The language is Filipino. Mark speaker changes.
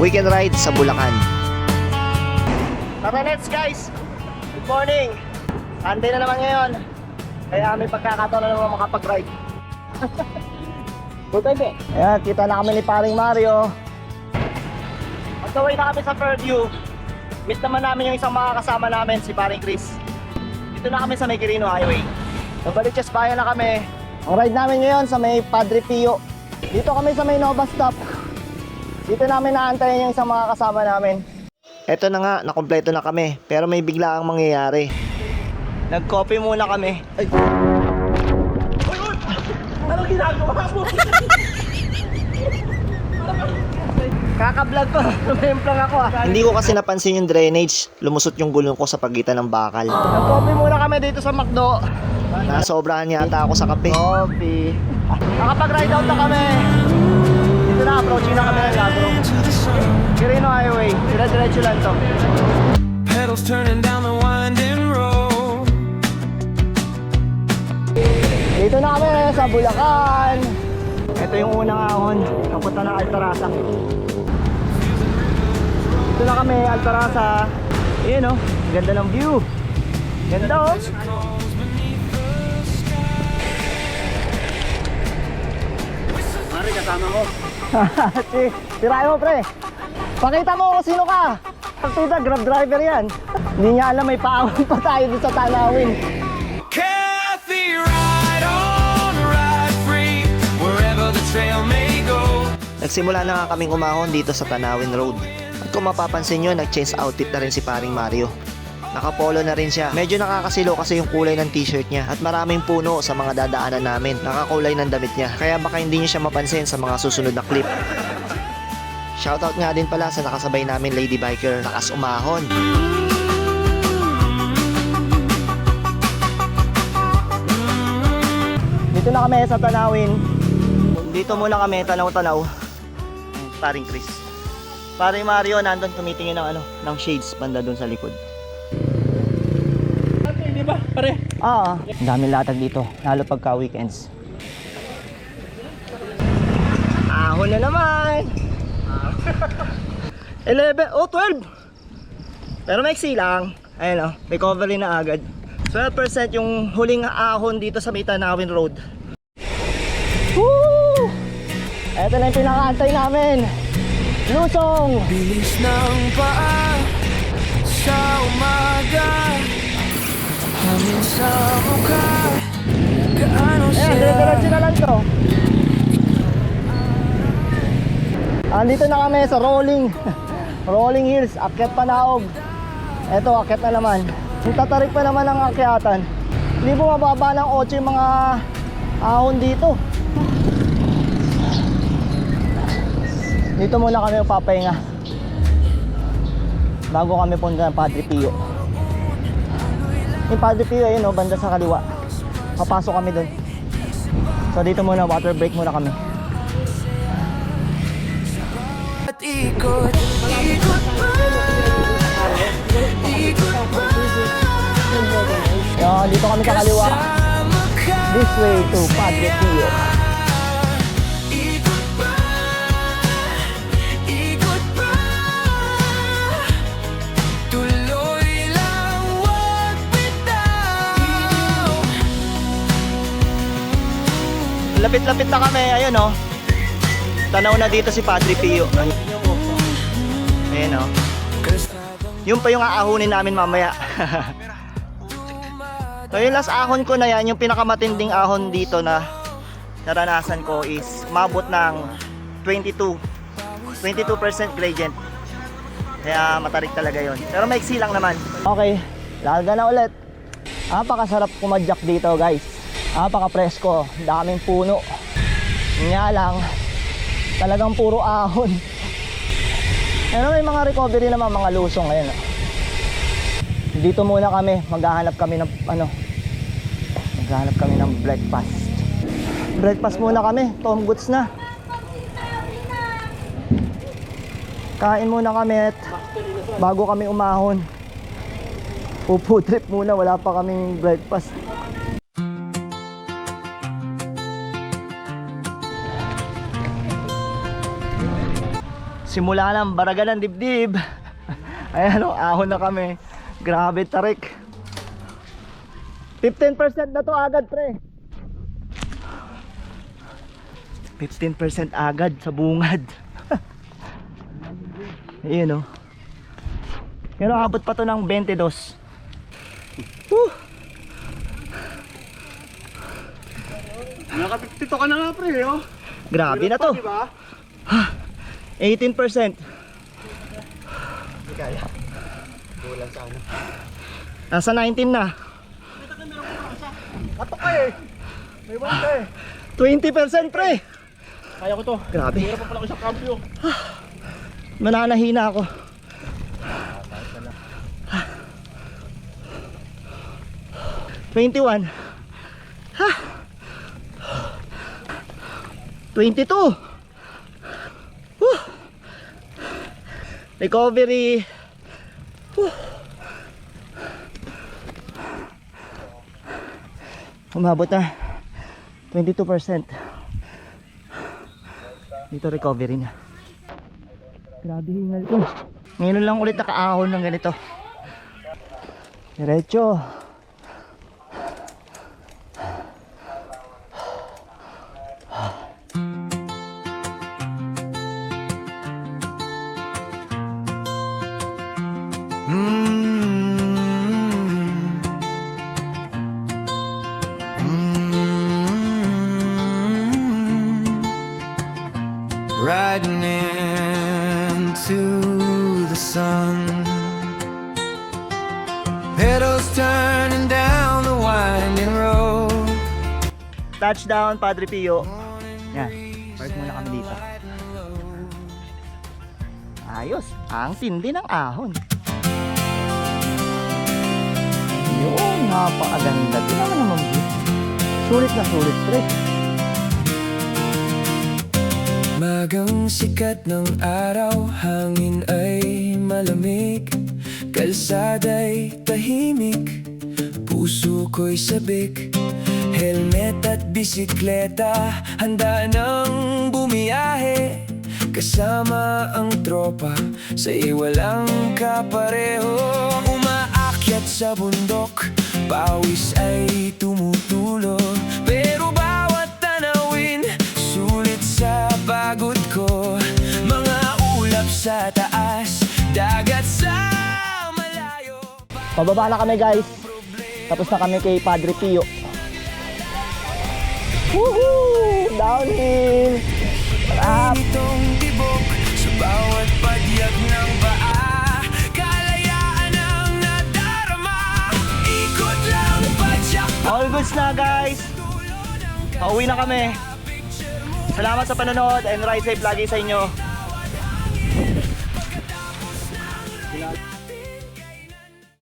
Speaker 1: weekend ride sa Bulacan.
Speaker 2: Tara, let's guys! Good morning! Sunday na naman ngayon. Kaya may pagkakataon na naman makapag-ride. Good time eh. Ayan, kita na kami ni paring Mario. Magkaway na kami sa Fairview. Meet naman namin yung isang makakasama namin, si paring Chris. Dito na kami sa May Quirino Highway. Nabaliches bayan na kami. Ang ride namin ngayon sa may Padre Pio. Dito kami sa may Nova Stop. Dito namin naantayin yung isang makakasama namin. Eto na nga, nakompleto na kami. Pero may bigla ang mangyayari. Nag-coffee muna kami. Ay! Anong ginagawa mo? Kaka-vlog ko. Lumemplang ako ah.
Speaker 1: Hindi ko kasi napansin yung drainage. Lumusot yung gulong ko sa pagitan ng bakal.
Speaker 2: Nag-coffee muna kami dito sa McDo.
Speaker 1: Nasobrahan yata ako sa kape.
Speaker 2: Coffee. Nakapag-ride out na kami. Dito na, approaching na kami ng Lagro. Quirino Highway. Dire-diretso lang to.
Speaker 3: Pedals turning down the winding road.
Speaker 2: Dito na kami sa Bulacan. Ito yung unang ahon. Kapunta ng Altarasa. Dito na kami, Altarasa. Ayan oh, ganda ng view. Ganda oh. Mari, kasama ko. Tirahin mo pre. Pakita mo kung sino ka. Pagtita, grab driver yan. Hindi niya alam may paahon pa tayo dito sa Tanawin.
Speaker 3: Kathy, ride on, ride free, wherever the trail may go.
Speaker 1: Nagsimula na nga kaming umahon dito sa Tanawin Road. At kung mapapansin nyo, nag-change outfit na rin si paring Mario. Nakapolo na rin siya. Medyo nakakasilo kasi yung kulay ng t-shirt niya. At maraming puno sa mga dadaanan namin. Nakakulay ng damit niya. Kaya baka hindi niyo siya mapansin sa mga susunod na clip. Shoutout nga din pala sa nakasabay namin lady biker, lakas umahon.
Speaker 2: Dito na kami sa Tanawin. Dito muna kami, tanaw-tanaw. Paring Chris. Paring Mario, nandun tumitingin ng shades banda dun sa likod.
Speaker 4: Di ba? Pare.
Speaker 2: Oo. Ang daming latag dito, lalo pagka weekends. Ahon na naman! 11, oh 12! Pero maiksi lang. Ayun oh, recovery na agad. 12% yung huling ahon dito sa may Tanawin Road. Woo! Ito na yung pinakaantay namin. Lusong!
Speaker 3: Bilis ng paa sa umaga, hangin sa mukha, gaano
Speaker 2: Ayan,
Speaker 3: siya.
Speaker 2: dire-diretso na lang to. Andito na kami sa Rolling Hills, akyat Panaog. Eto, akyat na naman. Yung tatarik pa naman ang akyatan. Hindi bumababa ng 8 yung mga ahon dito. Dito muna kami papahinga bago kami punta ng Padre Pio. Yung Padre Pio ayun oh, banda sa kaliwa. Papasok kami dun. So dito muna, water break muna kami.
Speaker 3: At ikot, ikot pa, ikot pa.
Speaker 2: Yan, dito kami sa kaliwa.
Speaker 3: Kasama ka.
Speaker 2: This way to Padre Pio.
Speaker 3: Ikot pa, ikot pa. Tuloy lang, wag bitaw.
Speaker 2: Lapit-lapit na kami, ayun oh. Tanaw na dito si Padre Pio. Ayun oh. Yung pa yung aahunin namin mamaya. So yung last ahon ko na yan, yung pinakamatinding ahon dito na naranasan ko is umabot ng 22% gradient. Kaya matarik talaga yon. Pero maiksi lang naman. Okay, larga na ulit. Napakasarap kumadyak dito guys. Napaka-presko, daming puno. Nga lang, talagang puro ahon. Pero may mga recovery naman, mga lusong ngayon. Dito muna kami, maghahanap kami ng maghahanap kami ng breakfast. Breakfast muna kami, Tom Goods na. Kain muna kami at bago kami umahon. Pupo trip muna, wala pa kaming breakfast. Simula ng baragan ng dibdib. Ayan o, ahon na kami. Grabe tarik. 15% na to agad pre. 15% agad sa bungad. Ayun o. Pero abot pa to ng 22. Woo!
Speaker 4: Nakapipito ka na nga pre, oh.
Speaker 2: Grabe na to.
Speaker 4: Diba?
Speaker 2: 18%.
Speaker 4: Kaya. Kulang sa ano.
Speaker 2: Nasa 19 na.
Speaker 4: Atok ka eh. May banta eh.
Speaker 2: 20% pre.
Speaker 4: Kaya ko to.
Speaker 2: Grabe.
Speaker 4: Hirap pa pala ko sa kampyo.
Speaker 2: Mananahina ako. Ah. 21. Ha. 22. Woo. Recovery. Woo. Umabot na 22%. Dito recovery na. Grabe hingal ko. Ngayon lang ulit nakaahon ng ganito. Diretso.
Speaker 3: Riding into the sun, pedals turning down the winding road.
Speaker 2: Touchdown, Padre Pio. Yan. Park muna kami dito. Ayos. Ang tindi ng ahon. Yun, napakaganda. Tingnan mo naman. Sulit na sulit, pre.
Speaker 3: Magang sikat ng araw, hangin ay malamig, kalsada'y tahimik, puso ko'y sabik. Helmet at bisikleta, handa nang bumiyahe, kasama ang tropa, sa'y walang kapareho. Umaakyat sa bundok, pawis ay tumutulo, pero bawat tanawin, sulit sa pagod ko. Mga ulap sa taas, dagat sa malayo.
Speaker 2: Pababa na kami, guys. Tapos na kami kay Padre Pio. Woohoo! Downhill! Sarap!
Speaker 3: Itong tibok sa bawat padyak ng paa, kalayaan ang nadarama, ikot lang padyak.
Speaker 2: All goods na, guys. Pauwi na kami. Salamat sa panonood and ride safe lagi sa inyo.